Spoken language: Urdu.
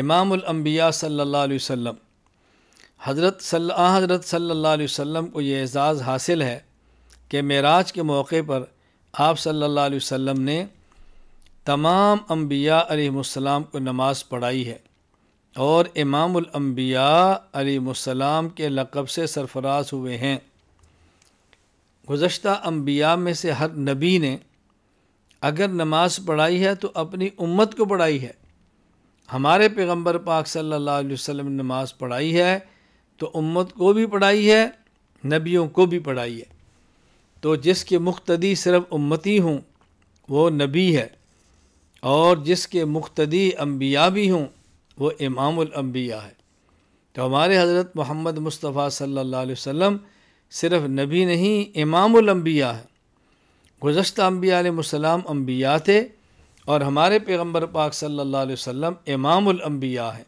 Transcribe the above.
امام الانبیاء صلی اللہ علیہ وسلم حضرت صلی اللہ علیہ وسلم کو یہ اعزاز حاصل ہے کہ معراج کے موقع پر آپ صلی اللہ علیہ وسلم نے تمام انبیاء علیہم السلام کو نماز پڑھائی ہے، اور امام الانبیاء علیہم السلام کے لقب سے سرفراز ہوئے ہیں۔ گزشتہ انبیاء میں سے ہر نبی نے اگر نماز پڑھائی ہے تو اپنی امت کو پڑھائی ہے۔ ہمارے پیغمبر پاک صلی اللہ علیہ وسلم نے نماز پڑھائی ہے تو امت کو بھی پڑھائی ہے، نبیوں کو بھی پڑھائی ہے۔ تو جس کے مقتدی صرف امتی ہوں وہ نبی ہے، اور جس کے مقتدی انبیاء بھی ہوں وہ امام الانبیاء ہے۔ تو ہمارے حضرت محمد مصطفیٰ صلی اللہ علیہ وسلم صرف نبی نہیں، امام الانبیاء ہے۔ گزشتہ انبیاء علیہ السلام انبیاء تھے، اور ہمارے پیغمبر پاک صلی اللہ علیہ وسلم امام الانبیاء ہیں۔